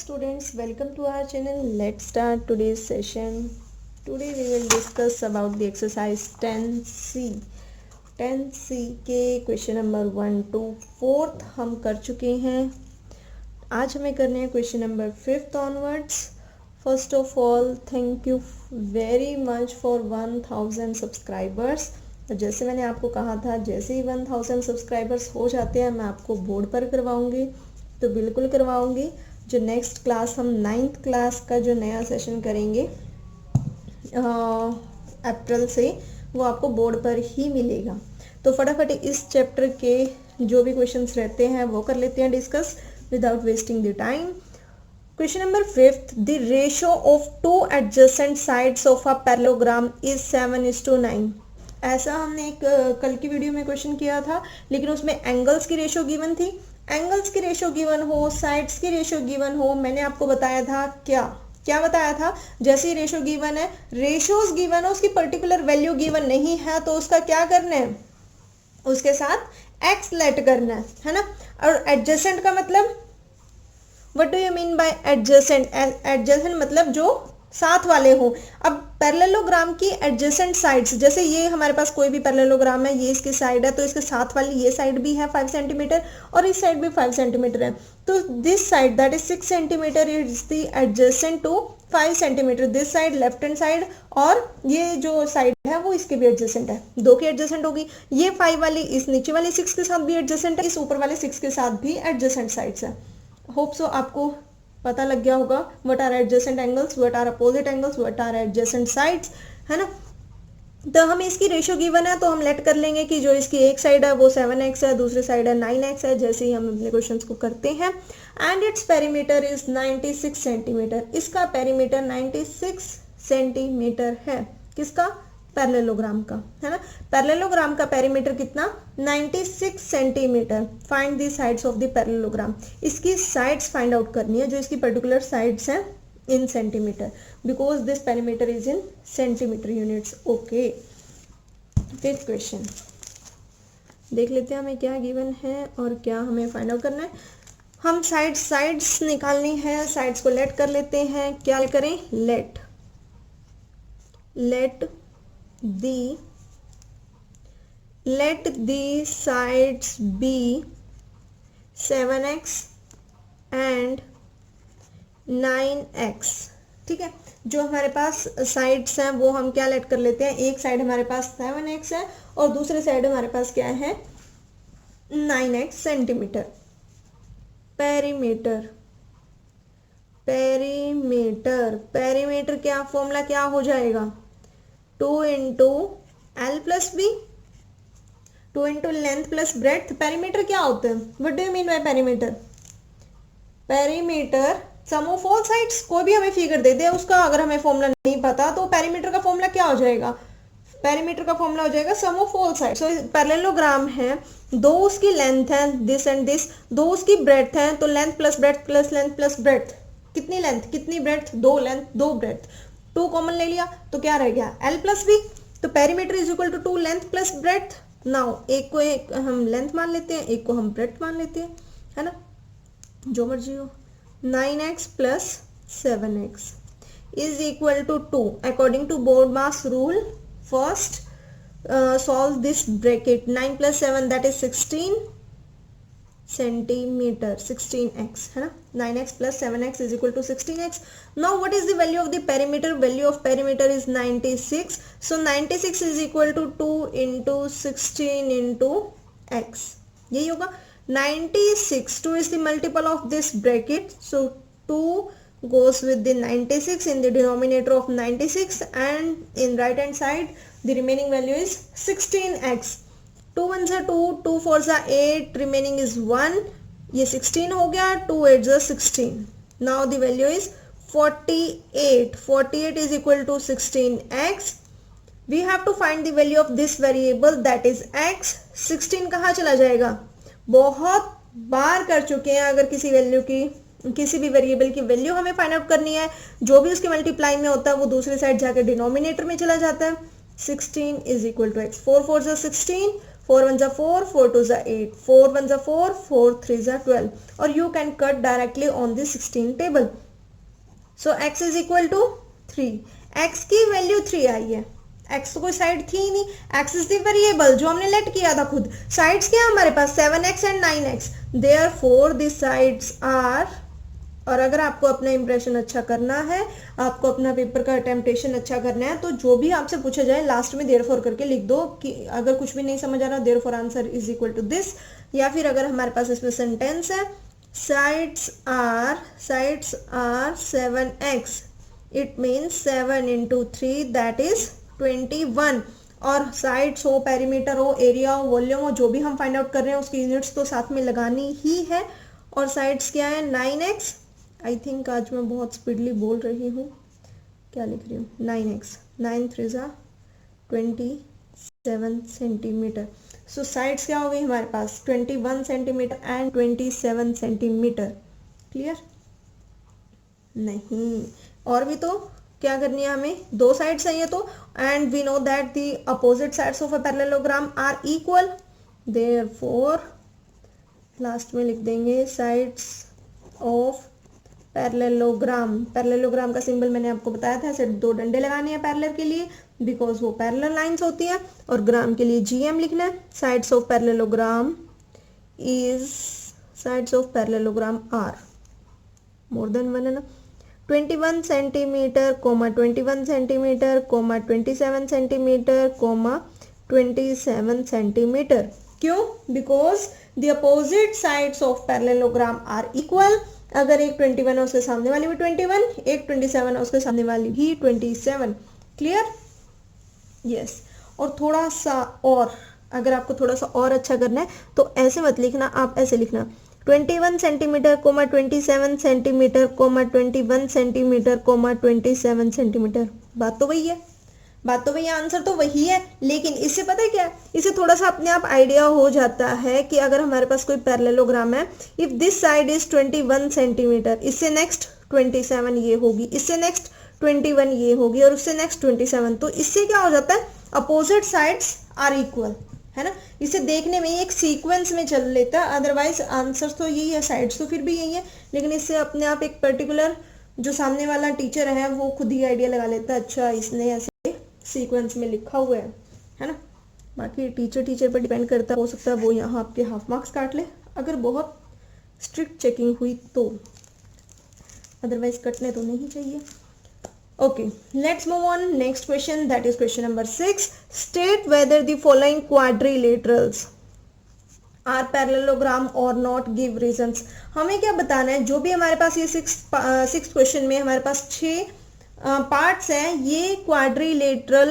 students, welcome to our channel. Let's start today's session. Today we will discuss about the exercise 10C. 10C के question number 1 to 4th हम कर चुके हैं. आज हमें करने हैं question number 5th onwards. First of all, thank you very much for 1000 subscribers. जैसे मैंने आपको कहा था, जैसे ही 1000 सब्सक्राइबर्स हो जाते हैं मैं आपको बोर्ड पर करवाऊंगी, तो बिल्कुल करवाऊंगी. जो नेक्स्ट क्लास हम 9th क्लास का जो नया सेशन करेंगे अप्रैल से, वो आपको बोर्ड पर ही मिलेगा. तो फटाफट इस चैप्टर के जो भी क्वेश्चंस रहते हैं वो कर लेते हैं discuss without wasting the time. Question number 5th, the ratio of two adjacent sides of a parallelogram is 7:9. ऐसा हमने एक कल की वीडियो में क्वेश्चन किया था, लेकिन उसमें एंगल्स की रेशो गिवन थी. एंगल्स की रेशो गिवन हो, साइड्स की रेशो गिवन हो, मैंने आपको बताया था क्या बताया था. जैसे रेशो गिवन है, रेशोज गिवन है, उसकी पर्टिकुलर वैल्यू गिवन नहीं है, तो उसका क्या करना है, उसके साथ एक्स लेट करना है ना. और एडजेसेंट का मतलब, what do you mean bye adjacent? Adjacent मतलब जो साथ वाले हो. अब पैरेललोग्राम की एडजेसेंट साइड्स, जैसे ये हमारे पास कोई भी पैरेललोग्राम है, ये इसकी साइड है, तो इसके साथ वाली ये साइड भी है 5 सेंटीमीटर और इस साइड भी 5 सेंटीमीटर है. तो this side that is 6 centimetre is the adjacent to 5 centimetre. This side left hand side, और ये जो साइड है वो इसके भी एडजेसेंट है. दो की एडजेसेंट होगी. ये 5 वाली इस नीचे वाली 6 के साथ भी एडजेसेंट है, इस ऊपर वाले 6 के साथ भी एडजेसेंट साइड्स है. होप सो आपको पता लग गया होगा what are adjacent angles, what are opposite angles, what are adjacent sides, है ना. तो हमें इसकी रेशियो गिवन है, तो हम लेट कर लेंगे कि जो इसकी एक साइड है वो 7x है, दूसरी साइड है 9x है, जैसे ही हम अपने क्वेश्चंस को करते हैं. And its perimeter is 96 centimetre. इसका पेरीमीटर 96 सेंटीमीटर है. किसका? पैरेललोग्राम का, है ना. पैरेललोग्राम का पेरीमीटर कितना? 96 centimetre. Find the sides of the parallelogram. इसकी साइड्स फाइंड आउट करनी है, जो इसकी पर्टिकुलर साइड्स हैं इन centimetre, because this perimeter is in centimetre units. Okay, 5th question देख लेते हैं हमें क्या गिवन है और क्या हमें फाइंड आउट करना है. हम साइड्स निकालनी है, साइड्स को लेट कर लेते हैं. क्या करें? Let the sides be 7x and 9x. ठीक है, जो हमारे पास साइड्स हैं वो हम क्या लेट कर लेते हैं. एक साइड हमारे पास 7x है और दूसरे साइड हमारे पास क्या है? 9x centimetre. पेरीमीटर क्या फॉर्मूला क्या हो जाएगा? 2 into L plus B, 2 into length plus breadth. Perimeter क्या होता है? What do you mean by perimeter? Perimeter sum of all sides. कोई भी हमें फिगर दे दे, उसका अगर हमें फॉर्मूला नहीं पता, तो पेरीमीटर का फॉर्मूला क्या हो जाएगा? पेरीमीटर का फॉर्मूला हो जाएगा sum of all sides. So parallelogram है, दो उसकी लेंथ है दिस एंड दिस, दो उसकी ब्रेड्थ है, तो length plus breadth plus length plus breadth. कितनी लेंथ कितनी ब्रेड्थ? 2 length 2 breadth. 2 कॉमन ले लिया तो क्या रह गया? L plus B. तो perimeter is equal to 2 length plus breadth. Now एक को एक हम लेंथ मान लेते हैं, एक को हम ब्रेड्थ मान लेते हैं, है ना, जो मर्जी हो. 9x plus 7x is equal to 2. According to BODMAS rule, first solve this bracket. 9 plus 7 that is 16 centimetre. 16x, है ना. 9x plus 7x is equal to 16x. Now what is the value of the perimeter? Value of perimeter is 96. So 96 is equal to 2 into 16 into x. यही होगा 96. 2 is the multiple of this bracket. So 2 goes with the 96 in the denominator of 96, and in right hand side the remaining value is 16x. 2 1s are 2, 2 4s are 8, remaining is 1. ये 16 हो गया, 2 8s are 16. Now the value is 48. 48 is equal to 16x. We have to find the value of this variable, that is x. 16 कहाँ चला जाएगा? बहुत बार कर चुके हैं. अगर किसी वैल्यू की, किसी भी वेरिएबल की वैल्यू हमें फाइंड आउट करनी है, जो भी उसके मल्टीप्लाई में होता है वो दूसरी साइड जाकर डिनोमिनेटर में चला जाता है. 16 is equal to x. 4 4s are 16, 4 1 जा 4, 4 2 जा 8, 4 1 जा 4, 4 3 जा 12, और you can cut directly on the 16 table. So x is equal to 3. x की वैल्यू 3 आई है, x तो कोई साइड थी ही नहीं, x is the variable जो हमने लेट किया था खुद. साइड्स क्या हमारे पास 7x and 9x, therefore the sides are, और अगर आपको अपना इंप्रेशन अच्छा करना है, आपको अपना पेपर का अटेम्प्टेशन अच्छा करना है, तो जो भी आपसे पूछा जाए लास्ट में देयरफॉर करके लिख दो कि अगर कुछ भी नहीं समझ आ रहा therefore answer is equal to this. या फिर अगर हमारे पास इसमें सेंटेंस है sides are 7x, it means 7 into 3 that is 21. और साइड्स हो, पेरीमीटर हो, एरिया हो, वॉल्यूम हो, जो भी हम फाइंड आउट कर रहे हैं उसकी यूनिट्स तो साथ में लगानी ही है. और साइड्स क्या है 9x. आई थिंक आज मैं बहुत स्पीडली बोल रही हूँ, क्या लिख रही हूँ 9x, 9 3 जा 27 सेंटीमीटर. सो साइड्स क्या हो गई हमारे पास 21 सेंटीमीटर एंड 27 सेंटीमीटर. क्लियर? नहीं, और भी तो क्या करनी है हमें, दो साइड्स चाहिए तो, and we know that the opposite sides of a parallelogram are equal, therefore last में लिख देंगे साइड्स ऑफ पैरेललोग्राम. पैरेललोग्राम का सिंबल मैंने आपको बताया था, सिर्फ दो डंडे लगाने हैं पैरेलल के लिए बिकॉज वो पैरेलल लाइंस होती हैं, और ग्राम के लिए GM लिखना है. Sides of parallelogram is sides of parallelogram are more than one है ना, 21 centimetre comma 21 centimetre comma 27 centimetre comma 27 centimetre. क्यों? Because the opposite sides of parallelogram are equal. अगर एक 21 है उसके सामने वाली भी 21, एक 27 है उसके सामने वाली भी 27. क्लियर? यस. और थोड़ा सा और, अगर आपको थोड़ा सा और अच्छा करना है तो ऐसे मत लिखना, आप ऐसे लिखना 21 centimetre comma 27 centimetre comma 21 centimetre comma 27 centimetre. बात तो वही है, आंसर तो वही है. लेकिन इससे पता है क्या, इससे थोड़ा सा अपने आप आइडिया हो जाता है कि अगर हमारे पास कोई पैरेललोग्राम है, if this side is 21 centimetre, इससे नेक्स्ट 27 ये होगी, इससे नेक्स्ट 21 ये होगी, और उससे नेक्स्ट 27. तो इससे क्या हो जाता है, अपोजिट साइड्स आर इक्वल, है ना. इसे देखने में एक सीक्वेंस में चल लेता है, अदरवाइज आंसर तो यही है, साइड्स तो फिर भी यही है, लेकिन इससे अपने आप एक पर्टिकुलर जो सामने वाला टीचर है वो खुद ही आइडिया लगा लेता है, अच्छा इसने ऐसे सीक्वेंस में लिखा हुआ है ना. बाकी टीचर पर डिपेंड करता है, हो सकता है वो यहाँ आपके हाफ मार्क्स काट ले अगर बहुत स्ट्रिक्ट चेकिंग हुई तो, अदरवाइज कटने तो नहीं चाहिए. Okay, let's move on. Next question, that is question number 6. State whether the following quadrilaterals are parallelogram or not. Give reasons. हमें क्या बताना है, जो भी हमारे पास ये सिक्स क्वेश्चन में हमारे पास 6 पार्ट्स हैं, ये quadrilateral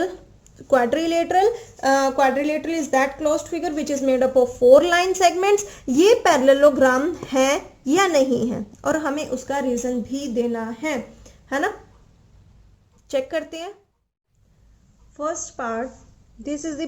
is that closed figure which is made up of 4 line segments. ये पैरेललोग्राम है या नहीं है, और हमें उसका रीजन भी देना है ना. चेक करते हैं. First part, this is the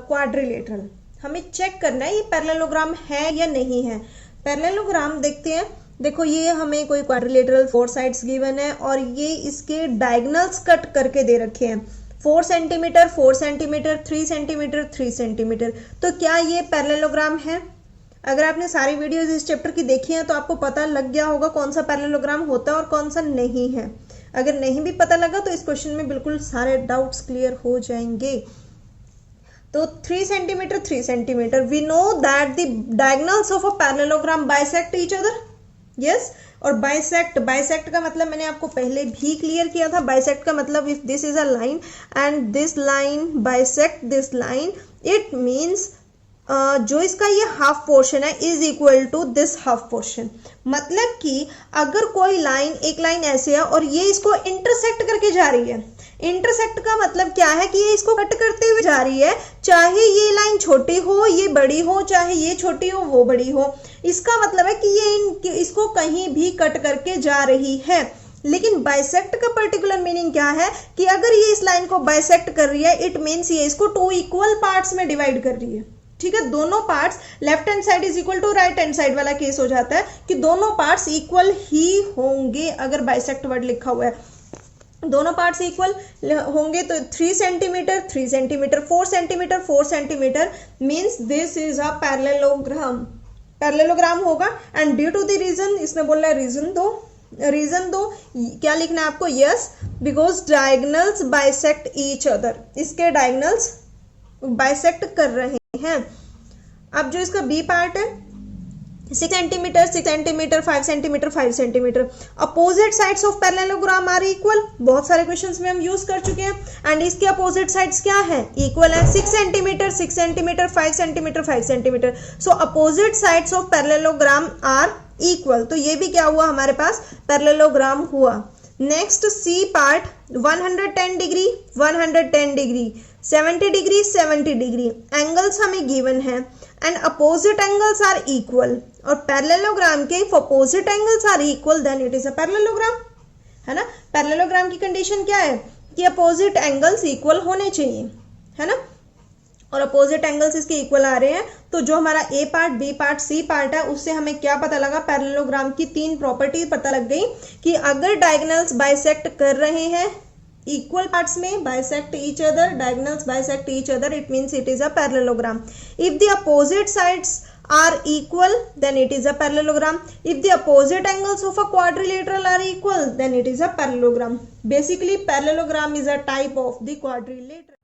quadrilateral. हमें चेक करना है ये पैरेललोग्राम है या नहीं है. पैरेललोग्राम देखते हैं. देखो ये हमें कोई क्वाड्रिलेटरल 4 साइड्स गिवन है, और ये इसके डायगोनल्स कट करके दे रखे हैं 4 सेंटीमीटर 4 सेंटीमीटर 3 सेंटीमीटर 3 सेंटीमीटर. तो क्या ये पैरेललोग्राम है? अगर आपने सारी वीडियोस इस चैप्टर की देखी हैं तो आपको पता लग गया होगा कौन सा पैरेललोग्राम होता है और कौन सा नहीं है. अगर नहीं भी पता लगा तो इस क्वेश्चन में बिल्कुल सारे डाउट्स क्लियर हो जाएंगे. तो 3 centimetre 3 centimetre, we know that the diagonals of a parallelogram bisect each other. Yes. और बाइसेक्ट का मतलब मैंने आपको पहले भी क्लियर किया था. बाइसेक्ट का मतलब if this is a line and this line bisect this line, it means जो इसका ये हाफ पोर्शन है is equal to this half portion. मतलब कि अगर कोई लाइन, एक लाइन ऐसे है और ये इसको इंटरसेक्ट करके जा रही है, इंटरसेक्ट का मतलब क्या है कि ये इसको कट करते हुए जा रही है, चाहे ये लाइन छोटी हो ये बड़ी हो, चाहे ये छोटी हो वो बड़ी हो, इसका मतलब है कि ये इसको कहीं भी कट करके जा रही है. लेकिन बाइसेक्ट का पर्टिकुलर मीनिंग क्या है कि अगर ये इस लाइन को बाइसेक्ट कर रही है, इट मीन्स ये इसको 2 इक्वल पार्ट्स में डिवाइड कर रही है. ठीक है, दोनों parts, left hand side is equal to right hand side वाला केस हो जाता है कि दोनों पार्ट्स इक्वल ही होंगे अगर बाइसेक्ट वर्ड लिखा हुआ है. दोनों पार्ट्स इक्वल होंगे तो 3 centimetre 3 centimetre 4 centimetre 4 centimetre means this is a parallelogram, parallelogram होगा। And due to the reason, इसमें बोल रहा है रीजन दो क्या लिखना है आपको, yes, because diagonals bisect each other, इसके डायगनल्स बाइसेक्ट कर रहे हैं। अब जो इसका बी पार्ट है 6 centimetre 6 centimetre 5 centimetre 5 centimetre, opposite sides of parallelogram are equal, बहुत सारे क्वेश्चंस में हम यूज कर चुके हैं। एंड इसके अपोजिट साइड्स क्या है, इक्वल है, 6 centimetre 6 centimetre 5 centimetre 5 centimetre, so opposite sides of parallelogram are equal. तो ये भी क्या हुआ हमारे पास, पैरेललोग्राम हुआ। Next C part 110 degree 110 degree 70 degree 70 degree, angles हमें गिवन है and opposite angles are equal, और पैरेललोग्राम के if opposite angles are equal then it is a parallelogram, है ना। पैरेललोग्राम की कंडीशन क्या है कि अपोजिट एंगल्स इक्वल होने चाहिए, है ना, और अपोजिट एंगल्स इसके इक्वल आ रहे हैं। तो जो हमारा A part B part C part है उससे हमें क्या पता लगा, पैरेललोग्राम की 3 प्रॉपर्टी पता लग गई कि अगर डायगोनल्स बाइसेक्ट कर रहे हैं इक्वल पार्ट्स में, bisect each other, diagonals bisect each other, it means it is a parallelogram. If the opposite sides are equal then it is a parallelogram. If the opposite angles of a quadrilateral are equal then it is a parallelogram. Basically parallelogram is a type of the quadrilateral.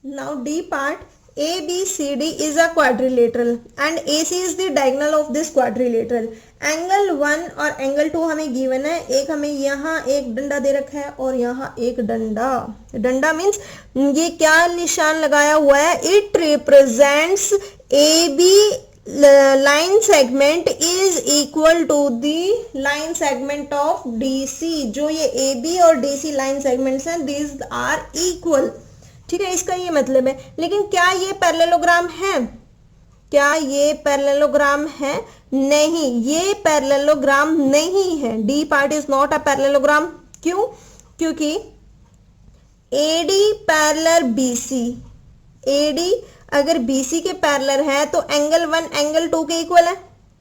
Now D part, ABCD is a quadrilateral and AC is the diagonal of this quadrilateral. Angle 1 और angle 2 हमें given है, एक हमें यहाँ एक डंडा दे रखा है और यहाँ एक डंडा, डंडा मीन्स ये क्या निशान लगाया हुआ है, it represents AB line segment is equal to the line segment of DC. जो ये AB और DC line segments हैं these are equal, ठीक है, इसका ये मतलब है। लेकिन क्या ये पैरेललोग्राम है, क्या ये पैरेललोग्राम है, नहीं, ये पैरेललोग्राम नहीं है। D part is not a parallelogram, क्यों, क्योंकि AD पैरेलल BC, AD अगर BC के पैरेलल है तो एंगल 1 एंगल 2 के इक्वल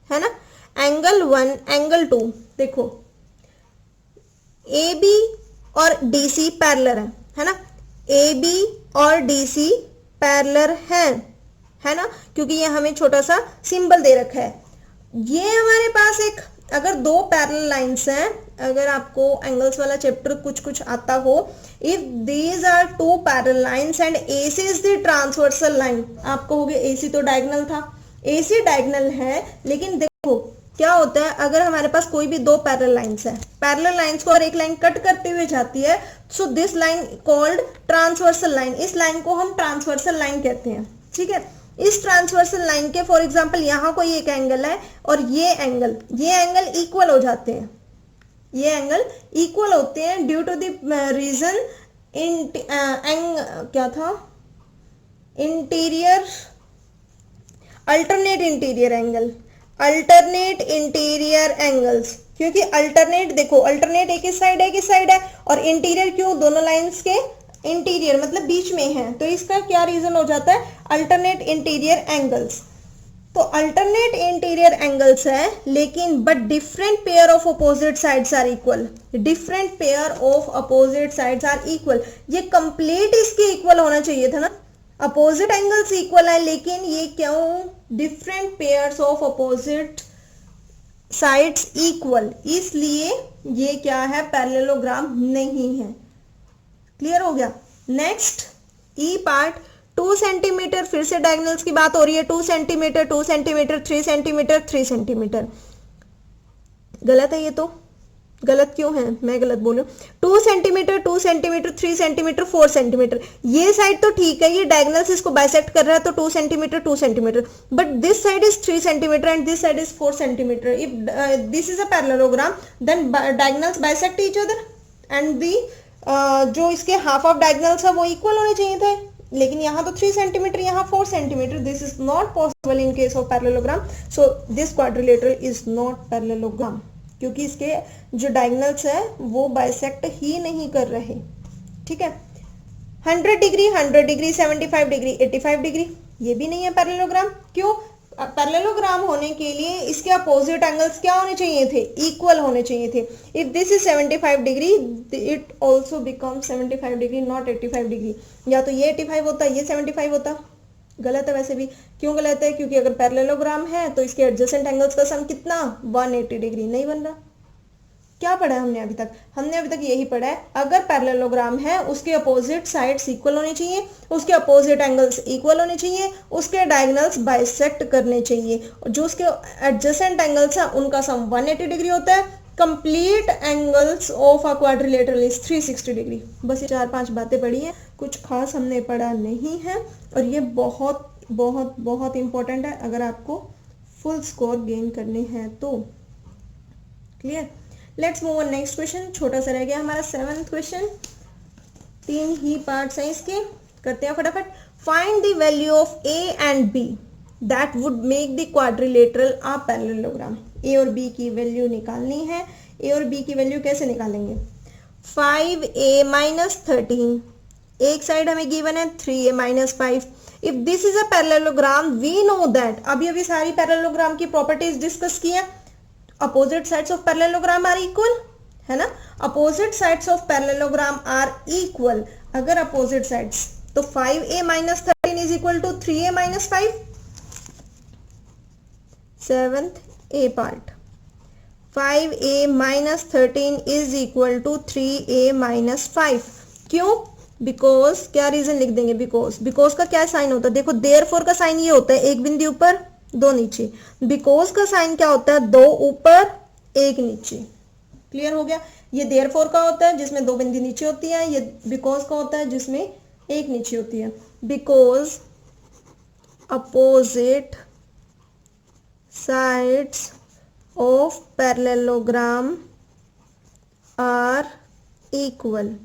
है ना, एंगल 1 एंगल 2, देखो AB और DC पैरेलल है ना, AB और DC पैरेलल है ना, क्योंकि ये हमें छोटा सा सिंबल दे रखा है। ये हमारे पास एक अगर 2 पैरेलल लाइंस हैं, अगर आपको एंगल्स वाला चैप्टर कुछ आता हो, if these are 2 parallel lines and AC is the transversal line, आप कहोगे AC तो डायगोनल था, AC डायगोनल है, लेकिन देखो क्या होता है अगर हमारे पास कोई भी 2 पैरेलल लाइंस है, पैरेलल लाइंस को और एक लाइन कट करते हुए जाती है, so this line called transversal line, इस लाइन को हम ट्रांसवर्सल लाइन कहते हैं, ठीक है। इस ट्रांसवर्सल लाइन के फॉर एग्जांपल यहाँ कोई एक एंगल है और ये एंगल इक्वल हो जाते हैं, ये एंगल इक्वल होते हैं ड्यू टू द रीजन क्या था, interior alternate interior angle, alternate interior angles, क्योंकि अल्टरनेट देखो अल्टरनेट एक इस साइड है और इंटीरियर क्यों, दोनों लाइंस के इंटीरियर मतलब बीच में है, तो इसका क्या रीजन हो जाता है, अल्टरनेट इंटीरियर एंगल्स। तो अल्टरनेट इंटीरियर एंगल्स है लेकिन but different pair of opposite sides are equal, different pair of opposite sides are equal, ये कंप्लीट इसके इक्वल होना चाहिए था ना, अपोजिट एंगल्स इक्वल है लेकिन ये क्यों, different pairs of opposite sides equal, इसलिए ये क्या है, पैरेललोग्राम नहीं है। क्लियर हो गया। नेक्स्ट ई पार्ट 2 सेंटीमीटर, फिर से डायगोनल्स की बात हो रही है, 2 सेंटीमीटर 2 सेंटीमीटर 3 सेंटीमीटर 3 सेंटीमीटर, गलत है ये, तो गलत क्यों है, मैं गलत बोल रही हूँ, 2 सेंटीमीटर 2 सेंटीमीटर 3 सेंटीमीटर 4 सेंटीमीटर, ये साइड तो ठीक है, ये डायगोनल्स इसको बाइसेक्ट कर रहा है तो 2 centimetre 2 centimetre, but this side is 3 centimetre and this side is 4 centimetre. If this is a parallelogram then diagonals bisect each other and the जो इसके हाफ ऑफ डायगोनल्स है वो इक्वल होने चाहिए थे, लेकिन यहाँ तो 3 सेंटीमीटर यहाँ 4 centimetre, this is not possible in case of parallelogram, so this quadrilateral is not parallelogram, क्योंकि इसके जो डायगोनल्स है वो बाइसेक्ट ही नहीं कर रहे, ठीक है। 100 डिग्री 75 डिग्री 85 डिग्री, ये भी नहीं है पैरेललोग्राम, क्यों, पैरेललोग्राम होने के लिए इसके अपोजिट एंगल्स क्या होने चाहिए थे, इक्वल होने चाहिए थे। If this is 75 degree it also become 75 degree, not 85 degree. या तो ये 85 होता, ये 75 होता। गलत है वैसे भी। क्यों गलत है? क्योंकि अगर पैरेललोग्राम है तो इसके एडजेसेंट एंगल्स का सम कितना, 180 डिग्री। नहीं बन रहा। क्या पढ़ा है हमने अभी तक? हमने अभी तक यही पढ़ा है, अगर पैरेललोग्राम है उसके अपोजिट साइड्स इक्वल होने चाहिए, उसके अपोजिट एंगल्स इक्वल होने चाहिए, उसके डायगोनल्स बाइसेक्ट करने चाहिए, और जो उसके एडजेसेंट एंगल्स हैं उनका सम 180 डिग्री होता है। Complete angles of a quadrilateral is 360 degree. बस ये 4-5 बातें पढ़ी हैं, कुछ खास हमने पढ़ा नहीं है, और ये बहुत बहुत बहुत इंपॉर्टेंट है अगर आपको फुल स्कोर गेन करने हैं तो। Clear? Let's move on next question. छोटा सा रह गया हमारा 7th क्वेश्चन। 3 ही पार्ट्स हैं इसके, करते हैं फटाफट। Find the value of A and B that would make the quadrilateral a parallelogram. A और बी की वैल्यू निकालनी है। ए और बी की वैल्यू कैसे निकालेंगे? 5a माइनस 13, एक साइड हमें गिवन है 3a minus 5। If this is a parallelogram we know that, अभी अभी सारी पैरेललोग्राम की प्रॉपर्टीज डिस्कस की है। opposite sides of parallelogram are equal, है ना? opposite sides of parallelogram are equal। अगर opposite sides तो 5a minus 13 is equal to 3a minus 5। 7th a part, 5a minus 13 is equal to 3a minus 5। क्यों? Because, क्या reason लिख देंगे? Because का क्या साइन होता है? देखो देयरफॉर का साइन ये होता है, एक बिंदु ऊपर दो नीचे। बिकॉज का साइन क्या होता है? दो ऊपर एक नीचे। क्लियर हो गया? ये देयरफॉर का होता है जिसमें दो बिंदी नीचे होती है, ये बिकॉज का होता है जिसमें एक नीचे होती है। Because opposite sides of parallelogram are equal.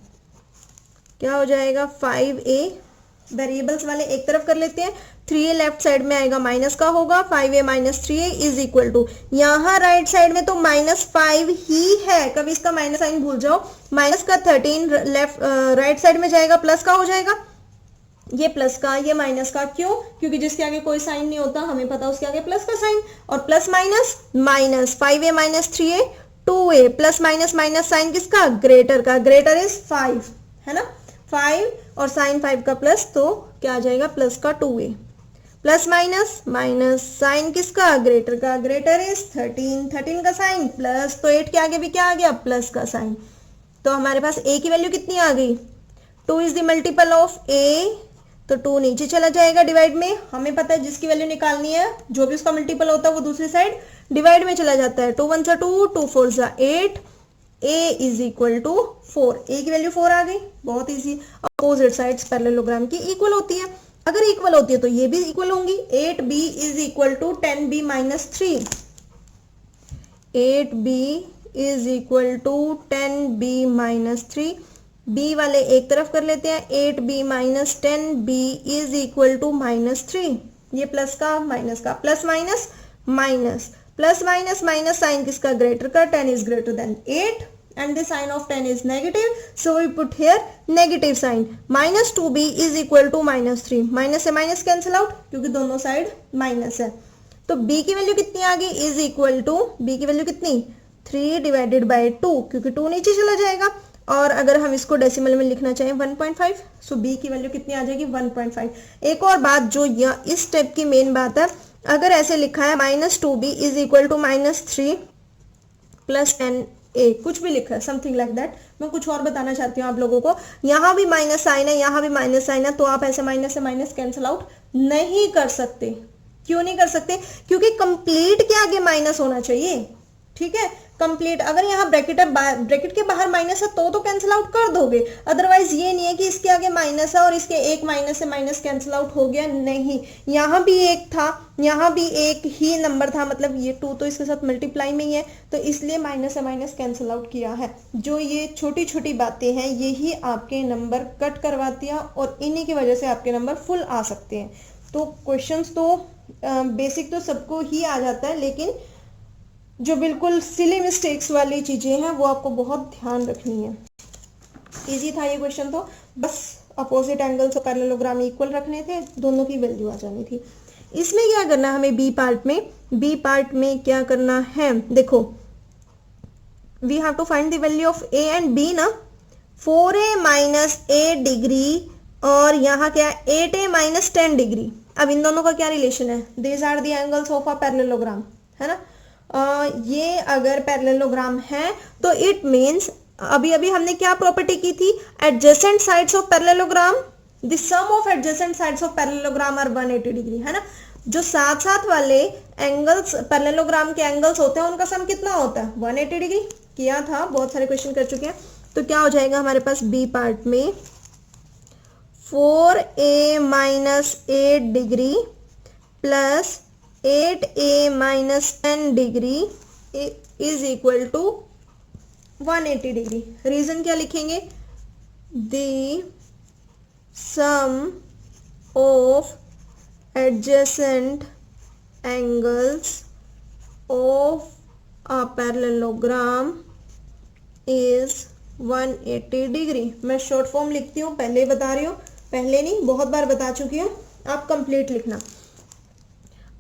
क्या हो जाएगा? 5a, वेरिएबल्स वाले एक तरफ कर लेते हैं, 3a लेफ्ट साइड में आएगा, माइनस का होगा, 5a minus 3a is equal to, यहाँ राइट साइड में तो -5 ही है, कभी इसका माइनस साइन भूल जाओ। माइनस का 13 लेफ्ट राइट साइड में जाएगा, प्लस का हो जाएगा, ये प्लस का, ये माइनस का। क्यों? क्योंकि जिसके आगे कोई साइन नहीं होता हमें पता उसके आगे प्लस का साइन, और plus minus minus, 5a minus 3a 2a, plus minus minus sign किसका? ग्रेटर का, ग्रेटर इज 5, है ना? 5 और साइन 5 का प्लस, तो क्या आ जाएगा? प्लस का 2a, plus minus minus sign किसका? ग्रेटर का, ग्रेटर इज 13, 13 का साइन प्लस, तो 8 के आगे भी क्या आ गया? प्लस का साइन। तो हमारे पास a की वैल्यू कितनी आ गई? 2 is the multiple of a, तो 2 नीचे चला जाएगा डिवाइड में। हमें पता है जिसकी वैल्यू निकालनी है जो भी उसका मल्टीपल होता है वो दूसरी साइड डिवाइड में चला जाता है। 2 1 सा 2, 2 4 सा 8, a is equal to 4। a की वैल्यू 4 आ गई, बहुत इजी। अपोजिट साइड्स पैरेललोग्राम की इक्वल होती है, अगर इक्वल होती है तो ये भी इक्वल होंगी। 8b is equal to 10b minus 3, 8b is equal to 10b minus 3। b वाले एक तरफ कर लेते हैं, 8b minus 10b is equal to minus 3। ये प्लस का माइनस का, plus minus minus, plus minus minus sign किसका? ग्रेटर का, 10 is greater than 8 and the sign of 10 is negative, so we put here negative sign। minus 2b is equal to minus 3, minus से minus cancel out क्योंकि दोनों side minus है। तो b की value कितनी आ गई? इज इक्वल टू, b की value कितनी? 3 डिवाइडेड बाई 2, क्योंकि 2 नीचे चला जाएगा, और अगर हम इसको डेसिमल में लिखना चाहें 1.5, सो b की वैल्यू कितनी आ जाएगी? 1.5। एक और बात जो इस स्टेप की मेन बात है, अगर ऐसे लिखा है -2b is equal to -3 plus 10a, कुछ भी लिखा है समथिंग लाइक दैट, मैं कुछ और बताना चाहती हूँ आप लोगों को। यहाँ भी माइनस साइन है, यहाँ भी माइनस साइन है, तो आप ऐसे माइनस से माइनस कैंसिल आउट नहीं कर सकते। क्यों नहीं कर सकते? क्योंकि कंप्लीट के आगे माइनस होना चाहिए। ठीक है, कंप्लीट। अगर यहाँ ब्रैकेट के बाहर माइनस है तो कैंसिल आउट कर दोगे, अदरवाइज ये नहीं है कि इसके आगे माइनस है और इसके एक माइनस से माइनस कैंसिल आउट हो गया, नहीं। यहाँ भी एक था, यहाँ भी एक ही नंबर था, मतलब ये 2 तो इसके साथ मल्टीप्लाई में ही है, तो इसलिए माइनस से माइनस कैंसिल आउट किया है। जो ये छोटी छोटी बातें हैं यही आपके नंबर कट करवाती है, और इन्हीं की वजह से आपके नंबर फुल आ सकते हैं। तो क्वेश्चंस तो बेसिक तो सबको ही आ जाता है, लेकिन जो बिल्कुल सिली मिस्टेक्स वाली चीजें हैं वो आपको बहुत ध्यान रखनी है। इजी था ये क्वेश्चन, तो बस अपोजिट एंगल्स और पैरेललोग्राम इक्वल रखने थे, दोनों की वैल्यू आ जानी थी। इसमें क्या करना है हमें, बी पार्ट में क्या करना है, देखो we have to find the value of A and b ना, 4a माइनस 8 डिग्री और यहाँ क्या है 8a माइनस 10 डिग्री। अब इन दोनों का क्या रिलेशन है, these are the angles of a parallelogram, है ना। ये अगर पैरेललोग्राम है तो इट मीन्स, अभी अभी हमने क्या प्रॉपर्टी की थी, adjacent sides of parallelogram, the sum of adjacent sides of parallelogram are 180 degree, है ना। जो साथ साथ वाले एंगल्स पैरेललोग्राम के एंगल्स होते हैं उनका सम कितना होता है, 180 डिग्री। किया था, बहुत सारे क्वेश्चन कर चुके हैं। तो क्या हो जाएगा हमारे पास बी पार्ट में 4a minus 8 degree plus 8a minus 10 degree is equal to 180 degree. Reason क्या लिखेंगे, the sum of adjacent angles of a parallelogram is 180 degree. मैं शॉर्ट फॉर्म लिखती हूँ, पहले बता रही हूँ, पहले नहीं बहुत बार बता चुकी हूँ, आप कंप्लीट लिखना।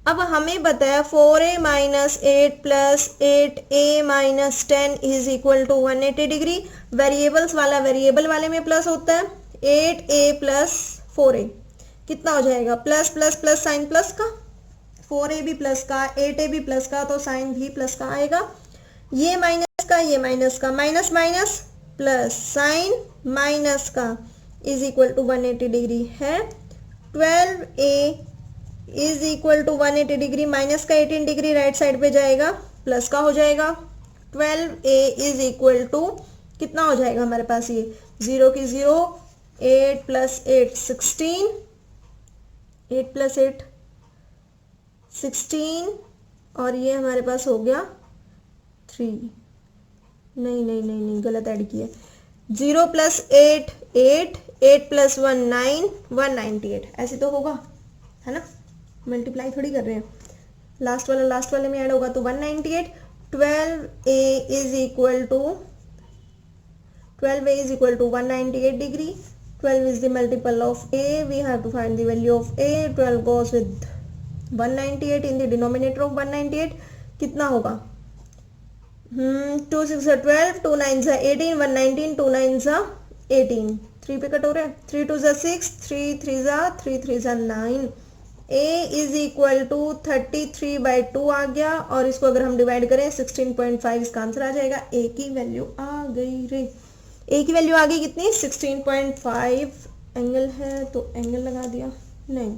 अब हमें बताया 4a minus 8 plus 8a minus 10 is equal to 180 degree. Variables वाला वेरिएबल वाले में प्लस होता है, 8a प्लस 4a कितना हो जाएगा, plus plus plus sign plus का, 4a भी प्लस का 8a भी प्लस का, तो साइन भी प्लस का आएगा। ये माइनस का, ये माइनस का, minus minus plus, sign minus का इज इक्वल टू 180 डिग्री है। 12a is equal to 180 degree, minus का 18 डिग्री राइट साइड पे जाएगा, प्लस का हो जाएगा। 12a इज इक्वल टू कितना हो जाएगा हमारे पास, ये 0 की 0, 8 प्लस 8 16, 8 प्लस 8 16, और ये हमारे पास हो गया 3, नहीं नहीं नहीं नहीं गलत ऐड किया, 0 प्लस 8 8, 8 प्लस 1 9, 198 ऐसे तो होगा, है ना, मल्टीप्लाई थोड़ी कर रहे हैं, लास्ट वाले में ऐड होगा तो 198। 12a is equal to 198 degree. 12 is the multiple of a, we have to find the value of a, 12 goes with 198 in the denominator of 198, कितना होगा, 2 6 12, 2 9 18, 119, 2 9 18, 3 पे कट हो रहा है, 3 2 6, 3 3 9, a इज इक्वल टू 33/2 आ गया, और इसको अगर हम डिवाइड करें 16.5 इसका आंसर आ जाएगा। a की वैल्यू आ गई रे, a की वैल्यू आ गई कितनी, 16.5। एंगल है तो एंगल लगा दिया, नहीं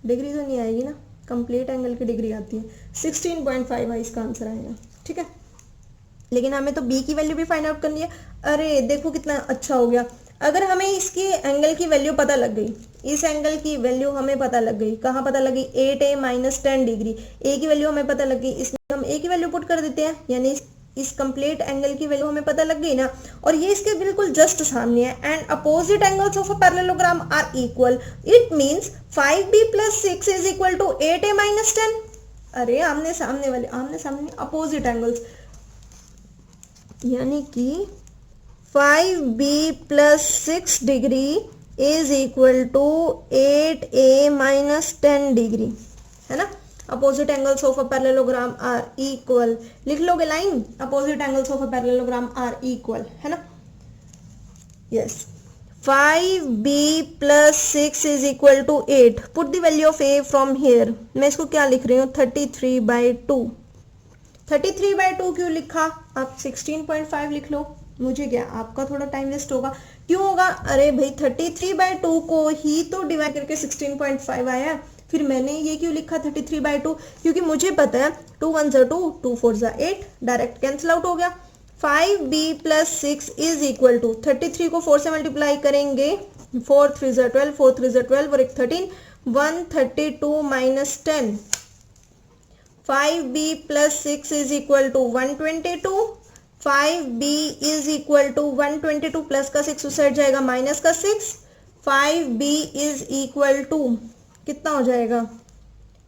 डिग्री तो नहीं आएगी ना, कंप्लीट एंगल की डिग्री आती है, 16.5 है इसका आंसर आएगा, ठीक है। लेकिन हमें तो b की वैल्यू भी फाइंड आउट करनी है। अरे देखो कितना अच्छा हो गया, अगर हमें इसकी एंगल की वैल्यू पता लग गई, इस एंगल की वैल्यू हमें पता लग गई, कहाँ पता लगी, 8a माइनस 10 डिग्री, a की वैल्यू हमें पता लग गई, इसमें हम a की वैल्यू पुट कर देते हैं, यानी इस कंप्लीट एंगल की वैल्यू हमें पता लग गई ना, और ये इसके बिल्कुल जस्ट सामने है, and opposite angles of a parallelogram are equal, it means 5b plus 6 is equal to 8a minus 10। अरे आमने सामने वाले, आमने सामने अपोजिट एंगल्स, यानी कि 5b plus 6 degree is equal to 8a minus 10 degree, है ना। Opposite angles of a parallelogram are equal, लिख लोगे line, opposite angles of a parallelogram are equal, है ना, yes. 5b plus 6 is equal to 8, put the value of a from here, मैं इसको क्या लिख रही हूँ, 33/2। 33/2 क्यों लिखा, आप 16.5 लिख लो, मुझे क्या, आपका थोड़ा टाइम वेस्ट होगा, क्यों होगा, अरे भाई 33/2 को ही तो डिवाइड करके 16.5 आया, फिर मैंने ये क्यों लिखा 33/2, क्योंकि मुझे पता है 2 1 2, 2 4 8, डायरेक्ट कैंसिल आउट हो गया। 5b plus 6 is equal to 33 को 4 से मल्टीप्लाई करेंगे, 4 3 12, 4 3 12 और एक 13, 132 minus 10, 5b plus 6 is equal to 122, 5b is equal to 122 plus का 6 उस साइड जाएगा, माइनस का 6, 5b इज इक्वल टू कितना हो जाएगा,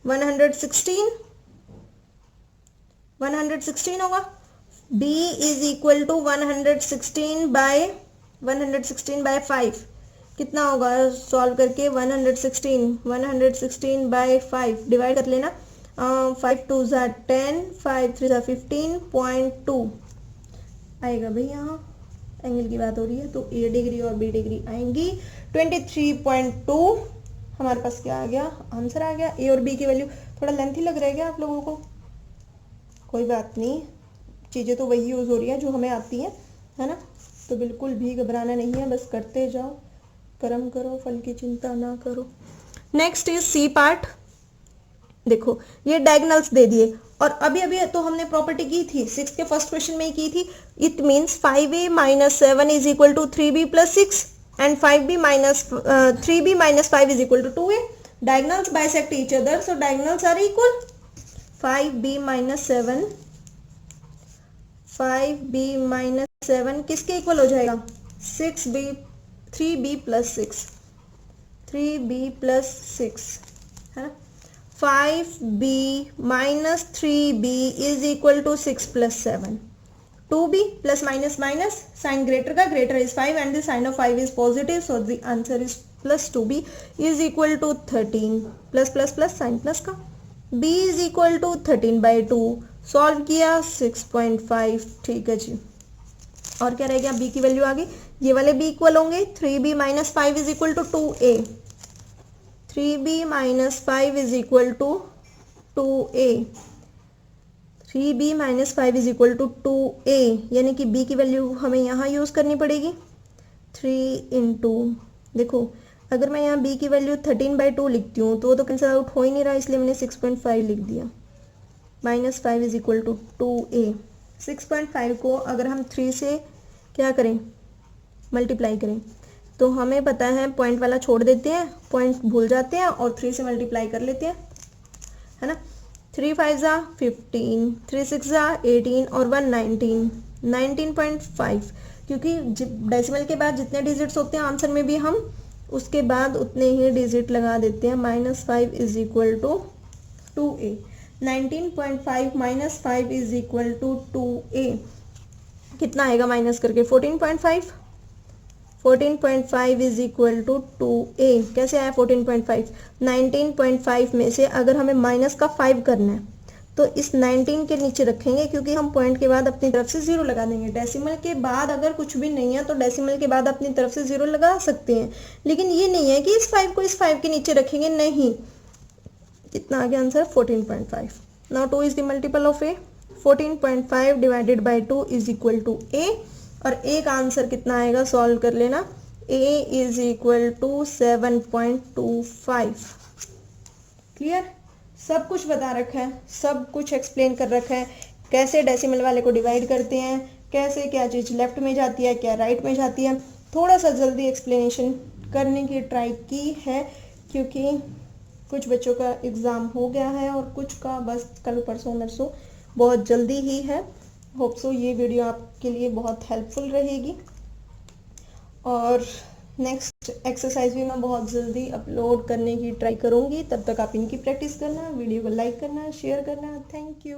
116 होगा, b is equal to 116 by 5, कितना होगा सॉल्व करके 116 बाय 5 डिवाइड कर लेना 5 2 ज़ा 10 5 3 ज़ा 15.2 आएगा भाई। यहाँ एंगल की बात हो रही है तो ए डिग्री और बी डिग्री आएंगी 23.2 हमारे पास क्या आ गया आंसर आ गया। ए और बी की वैल्यू थोड़ा लेंथी लग रहा है क्या आप लोगों को? कोई बात नहीं, चीज़ें तो वही यूज़ हो रही है जो हमें आती है ना, तो बिल्कुल भी घबराना नहीं है, बस करते जाओ, कर्म करो, फल की चिंता ना करो। Next is C part. देखो ये डायगोनल्स दे दिए और अभी अभी तो हमने प्रॉपर्टी की थी 6 के फर्स्ट क्वेश्चन में ही की थी। It means 5a minus 7 is equal to 3b plus 6 and 5b minus 3b minus 5 is equal to 2a। Diagonals bisect each other so diagonals are equal. 5b minus 7 5b minus 7 किसके equal हो जाएगा 6b 3b plus 6 3b plus 6 है ना। 5b minus 3b is equal to 6 plus 7 2b plus minus minus sign greater का greater is 5 and the sign of 5 is positive so the answer is plus 2b is equal to 13 plus plus plus sign plus का b is equal to 13 by 2 solve किया 6.5 ठीक है जी। और क्या रह गया b की वैल्यू आ गई, ये वाले b इक्वल होंगे 3b minus 5 is equal to 2a 3b minus 5 is equal to 2a 3b minus 5 is equal to 2a यानी कि b की वैल्यू हमें यहाँ यूज़ करनी पड़ेगी 3 इंटू देखो अगर मैं यहाँ b की वैल्यू 13 बाई 2 लिखती हूँ तो वो तो कैंसिल आउट हो ही नहीं रहा, इसलिए मैंने 6.5 लिख दिया minus 5 is equal to 2a। 6.5 को अगर हम 3 से क्या करें मल्टीप्लाई करें तो हमें पता है पॉइंट वाला छोड़ देते हैं, पॉइंट भूल जाते हैं और 3 से मल्टीप्लाई कर लेते हैं है ना। 3 5 ज़ा 15 3 6 ज़ा 18 और 1 19.5 क्योंकि डेसिमल के बाद जितने डिजिट्स होते हैं आंसर में भी हम उसके बाद उतने ही डिजिट लगा देते हैं। Minus 5 is equal to 2a 19.5 minus 5 is equal to 2a कितना आएगा माइनस करके 14.5 14.5 इज इक्वल टू 2a कैसे आया 14.5 19.5 में से अगर हमें माइनस का 5 करना है तो इस 19 के नीचे रखेंगे क्योंकि हम पॉइंट के बाद अपनी तरफ से 0 लगा देंगे। डेसिमल के बाद अगर कुछ भी नहीं है तो डेसिमल के बाद अपनी तरफ से 0 लगा सकते हैं, लेकिन ये नहीं है कि इस 5 को इस 5 के नीचे रखेंगे, नहीं। कितना आ गया answer 14.5। Now 2 is the multiple of a 14.5 divided by 2 is equal to a और a का आंसर कितना आएगा सॉल्व कर लेना a is equal to 7.25। Clear, सब कुछ बता रखा है, सब कुछ एक्सप्लेन कर रखा है, कैसे डेसिमल वाले को डिवाइड करते हैं, कैसे क्या चीज़ लेफ्ट में जाती है क्या राइट में जाती है। थोड़ा सा जल्दी एक्सप्लेनेशन करने की ट्राई की है क्योंकि कुछ बच्चों का एग्ज़ाम हो गया है और कुछ का बस कल परसों नरसों बहुत जल्दी ही है। होप सो ये वीडियो आपके लिए बहुत हेल्पफुल रहेगी और नेक्स्ट एक्सरसाइज भी मैं बहुत जल्दी अपलोड करने की ट्राई करूँगी। तब तक आप इनकी प्रैक्टिस करना, वीडियो को लाइक करना, शेयर करना। Thank you.